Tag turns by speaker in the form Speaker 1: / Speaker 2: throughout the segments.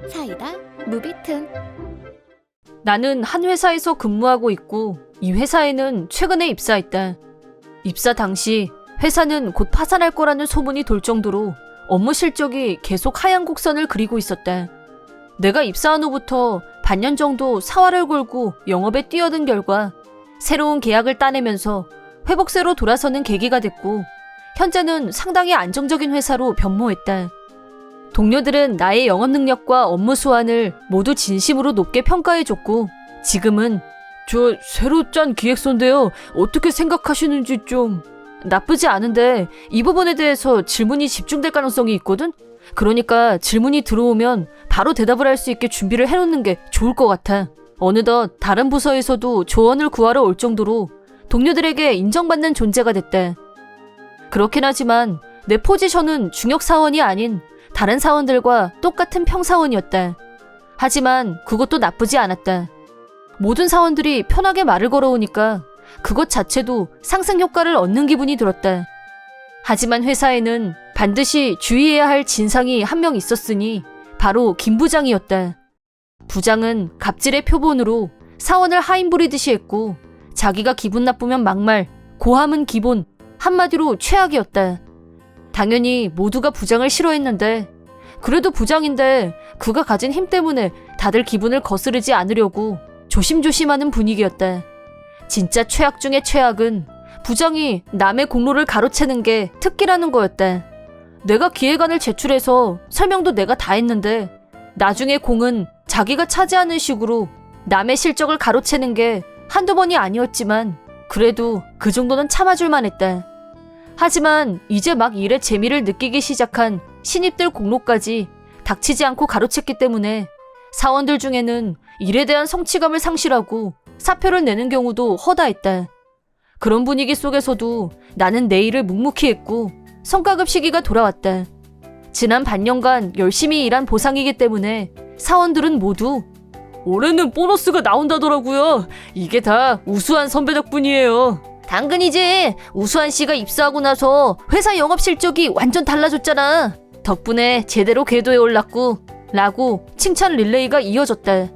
Speaker 1: 사이다 무비튼.
Speaker 2: 나는 한 회사에서 근무하고 있고 이 회사에는 최근에 입사했다. 입사 당시 회사는 곧 파산할 거라는 소문이 돌 정도로 업무 실적이 계속 하향 곡선을 그리고 있었다. 내가 입사한 후부터 반년 정도 사활을 걸고 영업에 뛰어든 결과 새로운 계약을 따내면서 회복세로 돌아서는 계기가 됐고 현재는 상당히 안정적인 회사로 변모했다. 동료들은 나의 영업 능력과 업무 수완을 모두 진심으로 높게 평가해줬고 지금은 저 새로 짠 기획서인데요. 어떻게 생각하시는지 좀... 나쁘지 않은데 이 부분에 대해서 질문이 집중될 가능성이 있거든? 그러니까 질문이 들어오면 바로 대답을 할 수 있게 준비를 해놓는 게 좋을 것 같아. 어느덧 다른 부서에서도 조언을 구하러 올 정도로 동료들에게 인정받는 존재가 됐다. 그렇긴 하지만 내 포지션은 중역 사원이 아닌 다른 사원들과 똑같은 평사원이었다. 하지만 그것도 나쁘지 않았다. 모든 사원들이 편하게 말을 걸어오니까 그것 자체도 상승 효과를 얻는 기분이 들었다. 하지만 회사에는 반드시 주의해야 할 진상이 한 명 있었으니 바로 김 부장이었다. 부장은 갑질의 표본으로 사원을 하인부리듯이 했고 자기가 기분 나쁘면 막말, 고함은 기본, 한마디로 최악이었다. 당연히 모두가 부장을 싫어했는데 그래도 부장인데 그가 가진 힘 때문에 다들 기분을 거스르지 않으려고 조심조심하는 분위기였다. 진짜 최악 중의 최악은 부장이 남의 공로를 가로채는 게 특기라는 거였다. 내가 기획안을 제출해서 설명도 내가 다 했는데 나중에 공은 자기가 차지하는 식으로 남의 실적을 가로채는 게 한두 번이 아니었지만 그래도 그 정도는 참아줄 만했다. 하지만 이제 막 일의 재미를 느끼기 시작한 신입들 공로까지 닥치지 않고 가로챘기 때문에 사원들 중에는 일에 대한 성취감을 상실하고 사표를 내는 경우도 허다했다. 그런 분위기 속에서도 나는 내 일을 묵묵히 했고 성과급 시기가 돌아왔다. 지난 반년간 열심히 일한 보상이기 때문에 사원들은 모두 올해는 보너스가 나온다더라고요. 이게 다 우수한 선배 덕분이에요. 당근이지. 우수한 씨가 입사하고 나서 회사 영업 실적이 완전 달라졌잖아. 덕분에 제대로 궤도에 올랐고 라고 칭찬 릴레이가 이어졌다.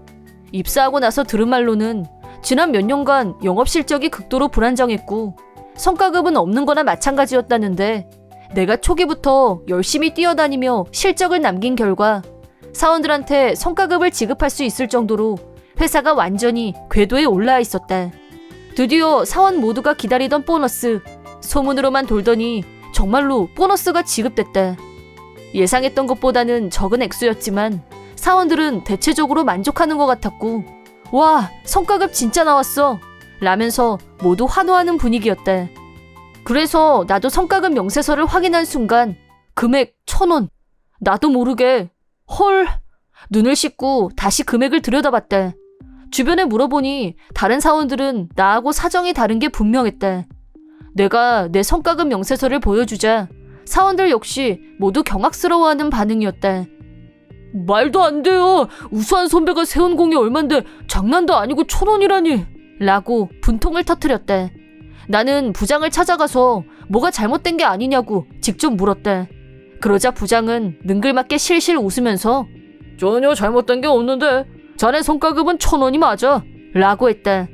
Speaker 2: 입사하고 나서 들은 말로는 지난 몇 년간 영업 실적이 극도로 불안정했고 성과급은 없는 거나 마찬가지였다는데 내가 초기부터 열심히 뛰어다니며 실적을 남긴 결과 사원들한테 성과급을 지급할 수 있을 정도로 회사가 완전히 궤도에 올라와 있었다. 드디어 사원 모두가 기다리던 보너스, 소문으로만 돌더니 정말로 보너스가 지급됐다. 예상했던 것보다는 적은 액수였지만 사원들은 대체적으로 만족하는 것 같았고 와, 성과급 진짜 나왔어! 라면서 모두 환호하는 분위기였다. 그래서 나도 성과급 명세서를 확인한 순간 금액 1,000원. 나도 모르게 헐! 눈을 씻고 다시 금액을 들여다봤다. 주변에 물어보니 다른 사원들은 나하고 사정이 다른 게 분명했다. 내가 내 성과급 명세서를 보여주자 사원들 역시 모두 경악스러워하는 반응이었다. 말도 안 돼요. 우수한 선배가 세운 공이 얼만데 장난도 아니고 1,000원이라니. 라고 분통을 터뜨렸다. 나는 부장을 찾아가서 뭐가 잘못된 게 아니냐고 직접 물었다. 그러자 부장은 능글맞게 실실 웃으면서 전혀 잘못된 게 없는데 자네 성과급은 1,000원이 맞아. 라고 했다.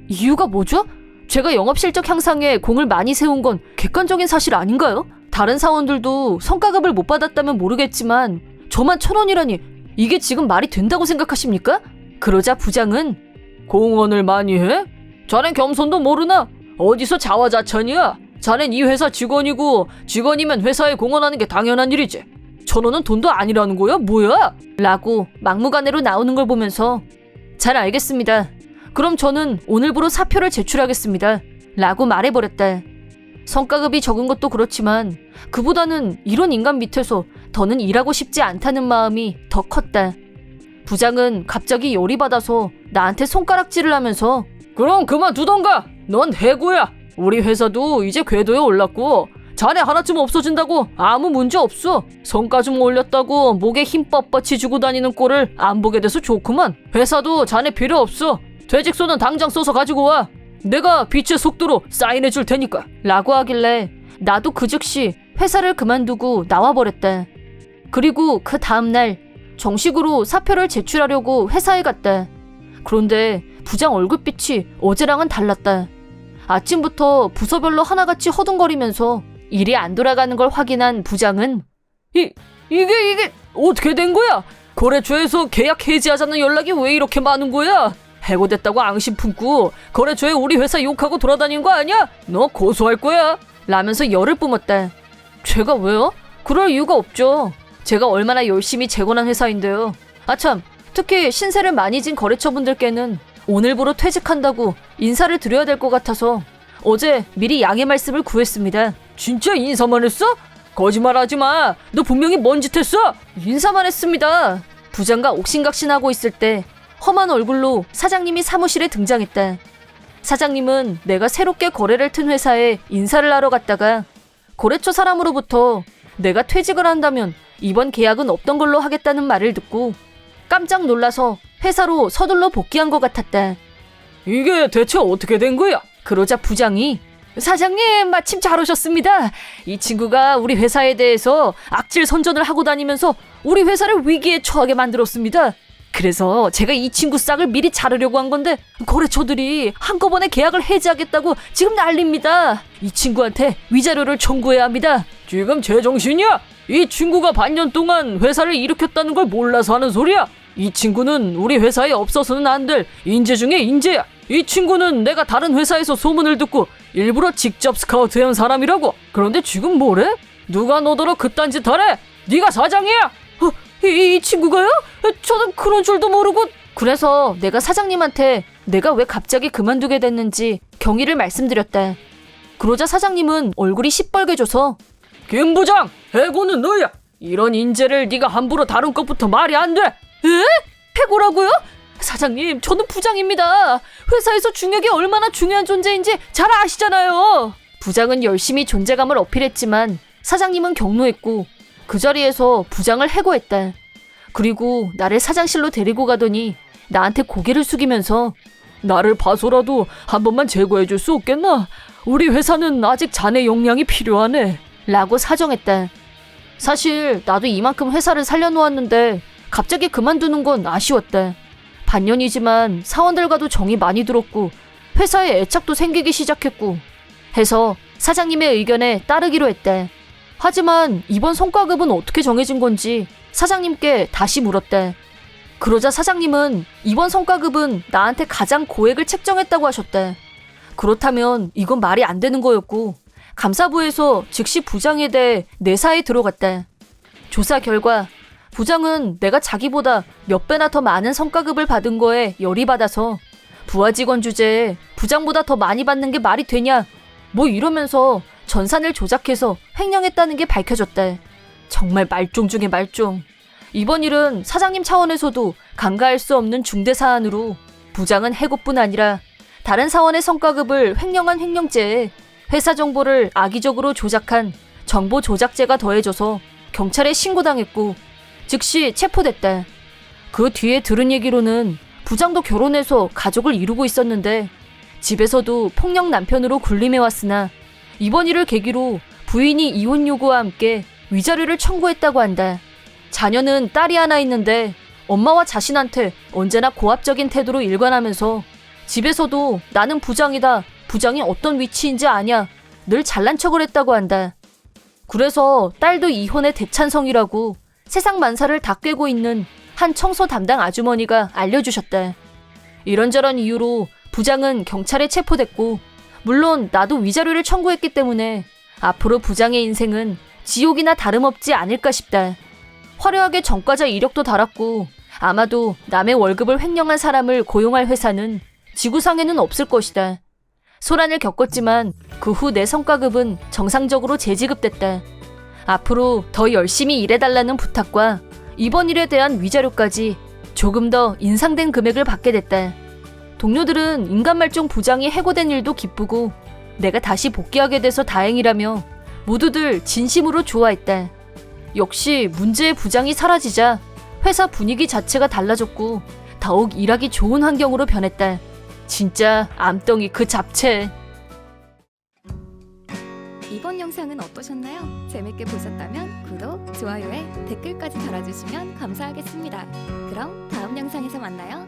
Speaker 2: 이유가 뭐죠? 제가 영업실적 향상에 공을 많이 세운 건 객관적인 사실 아닌가요? 다른 사원들도 성과급을 못 받았다면 모르겠지만 저만 1,000원이라니 이게 지금 말이 된다고 생각하십니까? 그러자 부장은 공헌을 많이 해? 자넨 겸손도 모르나? 어디서 자화자찬이야? 자넨 이 회사 직원이고 직원이면 회사에 공헌하는 게 당연한 일이지. 1,000원은 돈도 아니라는 거야? 뭐야? 라고 막무가내로 나오는 걸 보면서 잘 알겠습니다. 그럼 저는 오늘부로 사표를 제출하겠습니다. 라고 말해버렸다. 성과급이 적은 것도 그렇지만 그보다는 이런 인간 밑에서 더는 일하고 싶지 않다는 마음이 더 컸다. 부장은 갑자기 열이 받아서 나한테 손가락질을 하면서 그럼 그만두던가. 넌 해고야. 우리 회사도 이제 궤도에 올랐고 자네 하나쯤 없어진다고 아무 문제 없어. 성과 좀 올렸다고 목에 힘 뻣뻣이 주고 다니는 꼴을 안 보게 돼서 좋구만. 회사도 자네 필요 없어. 퇴직서는 당장 써서 가지고 와. 내가 빛의 속도로 사인해 줄 테니까. 라고 하길래 나도 그 즉시 회사를 그만두고 나와버렸다. 그리고 그 다음날 정식으로 사표를 제출하려고 회사에 갔다. 그런데 부장 얼굴빛이 어제랑은 달랐다. 아침부터 부서별로 하나같이 허둥거리면서 일이 안 돌아가는 걸 확인한 부장은 이게 어떻게 된 거야? 거래처에서 계약 해지하자는 연락이 왜 이렇게 많은 거야? 해고됐다고 앙심 품고 거래처에 우리 회사 욕하고 돌아다닌 거 아니야? 너 고소할 거야. 라면서 열을 뿜었다. 제가 왜요? 그럴 이유가 없죠. 제가 얼마나 열심히 재건한 회사인데요. 아참, 특히 신세를 많이 진 거래처분들께는 오늘부로 퇴직한다고 인사를 드려야 될 것 같아서 어제 미리 양해 말씀을 구했습니다. 진짜 인사만 했어? 거짓말하지 마. 너 분명히 뭔 짓 했어? 인사만 했습니다. 부장과 옥신각신하고 있을 때 험한 얼굴로 사장님이 사무실에 등장했다. 사장님은 내가 새롭게 거래를 튼 회사에 인사를 하러 갔다가 거래처 사람으로부터 내가 퇴직을 한다면 이번 계약은 없던 걸로 하겠다는 말을 듣고 깜짝 놀라서 회사로 서둘러 복귀한 것 같았다. 이게 대체 어떻게 된 거야? 그러자 부장이 사장님 마침 잘 오셨습니다. 이 친구가 우리 회사에 대해서 악질 선전을 하고 다니면서 우리 회사를 위기에 처하게 만들었습니다. 그래서 제가 이 친구 싹을 미리 자르려고 한 건데 거래처들이 한꺼번에 계약을 해지하겠다고 지금 난립니다. 이 친구한테 위자료를 청구해야 합니다. 지금 제정신이야? 이 친구가 반년 동안 회사를 일으켰다는 걸 몰라서 하는 소리야? 이 친구는 우리 회사에 없어서는 안 될 인재 중에 인재야. 이 친구는 내가 다른 회사에서 소문을 듣고 일부러 직접 스카우트해온 사람이라고. 그런데 지금 뭐래? 누가 너더러 그딴 짓 하래? 네가 사장이야? 이 친구가요? 저는 그런 줄도 모르고. 그래서 내가 사장님한테 내가 왜 갑자기 그만두게 됐는지 경위를 말씀드렸다. 그러자 사장님은 얼굴이 시뻘개져서 김 부장, 해고는 너야. 이런 인재를 네가 함부로 다룬 것부터 말이 안 돼. 에? 해고라고요? 사장님, 저는 부장입니다. 회사에서 중역이 얼마나 중요한 존재인지 잘 아시잖아요. 부장은 열심히 존재감을 어필했지만 사장님은 격노했고 그 자리에서 부장을 해고했다. 그리고 나를 사장실로 데리고 가더니 나한테 고개를 숙이면서 나를 봐서라도 한 번만 제거해줄 수 없겠나? 우리 회사는 아직 자네 역량이 필요하네. 라고 사정했다. 사실 나도 이만큼 회사를 살려놓았는데 갑자기 그만두는 건 아쉬웠다. 반년이지만 사원들과도 정이 많이 들었고 회사에 애착도 생기기 시작했고 해서 사장님의 의견에 따르기로 했다. 하지만 이번 성과급은 어떻게 정해진 건지 사장님께 다시 물었다. 그러자 사장님은 이번 성과급은 나한테 가장 고액을 책정했다고 하셨다. 그렇다면 이건 말이 안 되는 거였고 감사부에서 즉시 부장에 대해 내사에 들어갔다. 조사 결과 부장은 내가 자기보다 몇 배나 더 많은 성과급을 받은 거에 열이 받아서 부하 직원 주제에 부장보다 더 많이 받는 게 말이 되냐 뭐 이러면서 전산을 조작해서 횡령했다는 게 밝혀졌다. 정말 말종 중에 말종. 이번 일은 사장님 차원에서도 간과할 수 없는 중대 사안으로 부장은 해고뿐 아니라 다른 사원의 성과급을 횡령한 횡령죄에 회사 정보를 악의적으로 조작한 정보 조작죄가 더해져서 경찰에 신고당했고 즉시 체포됐다. 그 뒤에 들은 얘기로는 부장도 결혼해서 가족을 이루고 있었는데 집에서도 폭력 남편으로 군림해왔으나 이번 일을 계기로 부인이 이혼 요구와 함께 위자료를 청구했다고 한다. 자녀는 딸이 하나 있는데 엄마와 자신한테 언제나 고압적인 태도로 일관하면서 집에서도 나는 부장이다. 부장이 어떤 위치인지 아냐. 늘 잘난 척을 했다고 한다. 그래서 딸도 이혼의 대찬성이라고 세상 만사를 다 꿰고 있는 한 청소 담당 아주머니가 알려주셨다. 이런저런 이유로 부장은 경찰에 체포됐고 물론 나도 위자료를 청구했기 때문에 앞으로 부장의 인생은 지옥이나 다름없지 않을까 싶다. 화려하게 전과자 이력도 달았고 아마도 남의 월급을 횡령한 사람을 고용할 회사는 지구상에는 없을 것이다. 소란을 겪었지만 그 후 내 성과급은 정상적으로 재지급됐다. 앞으로 더 열심히 일해달라는 부탁과 이번 일에 대한 위자료까지 조금 더 인상된 금액을 받게 됐다. 동료들은 인간말종 부장이 해고된 일도 기쁘고 내가 다시 복귀하게 돼서 다행이라며 모두들 진심으로 좋아했다. 역시 문제의 부장이 사라지자 회사 분위기 자체가 달라졌고 더욱 일하기 좋은 환경으로 변했다. 진짜 암덩이 그 잡채.
Speaker 1: 이번 영상은 어떠셨나요? 재밌게 보셨다면 구독, 좋아요에 댓글까지 달아주시면 감사하겠습니다. 그럼 다음 영상에서 만나요.